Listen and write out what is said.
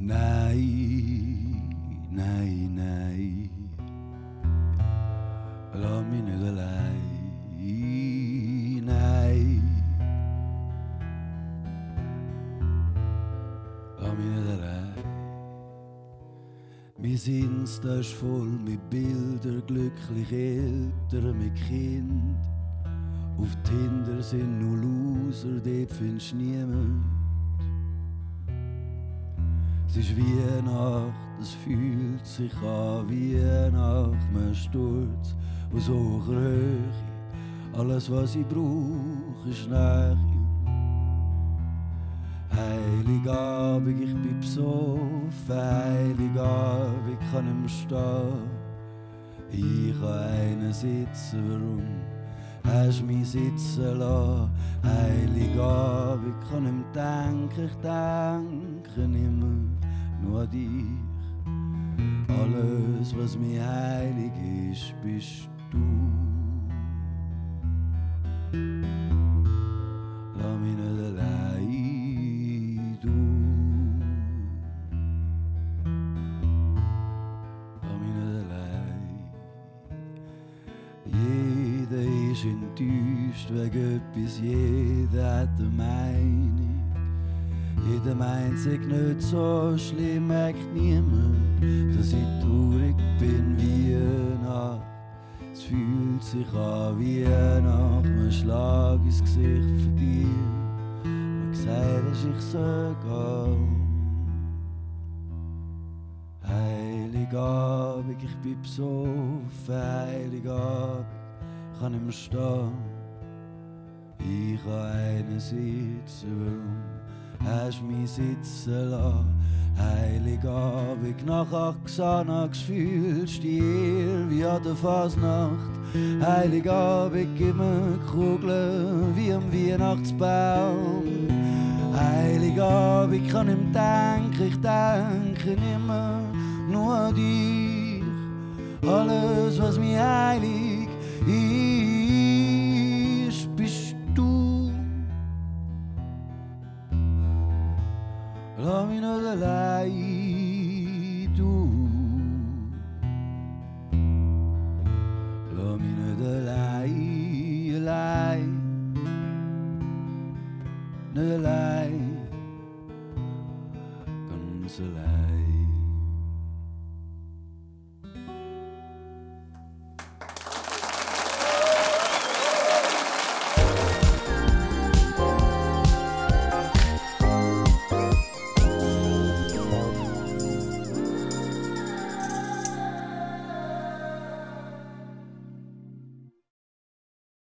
Nein, nein, nein, lass mich nicht allein, nein, lass mich nicht allein. Mein Insta ist voll mit Bildern, glückliche Eltern mit Kind. Auf Tinder sind nur Loser, dort findest du niemand. Es ist Weihnacht, es fühlt sich an wie nach einem Sturz aus hoher Höhe. Alles, was ich brauch, ist Nähe. Heiligabend, ich bin besoffen, Heiligabend, ich kann nicht mehr stehen. Ich kann einen sitzen, warum hast du mich sitzen lassen? Heiligabend, ich kann nicht mehr denken, ich denke nicht mehr nur an dich. Alles, was mir heilig ist, bist du. Lass mich nicht allein, du. Lass mich nicht allein. Jeder ist enttäuscht wegen etwas, jeder hat eine Meinung. Jeder meint sich nicht so schlimm, merkt niemand, dass ich traurig bin wie eine Nacht. Es fühlt sich an wie nach einem Schlag ins Gesicht von dir. Man gesagt, dass ich so gehen. Heiligabend, ich bin besoffen, Heiligabend, kann nicht mehr stehen. Ich kann einen sitzen, warum hast du mich sitzen lassen? Heiligabend, nach Xanax fühlst du dich wie an der Fasnacht. Heiligabend, gib mir Kugeln wie am Weihnachtsbaum. Heiligabend, ich kann nicht mehr denken, ich denke nicht mehr nur an dich. Alles, was mir heilig ist, bist du. Lass mich nicht allein, du. Lass mich nicht allein, allein. Nicht allein, ganz allein.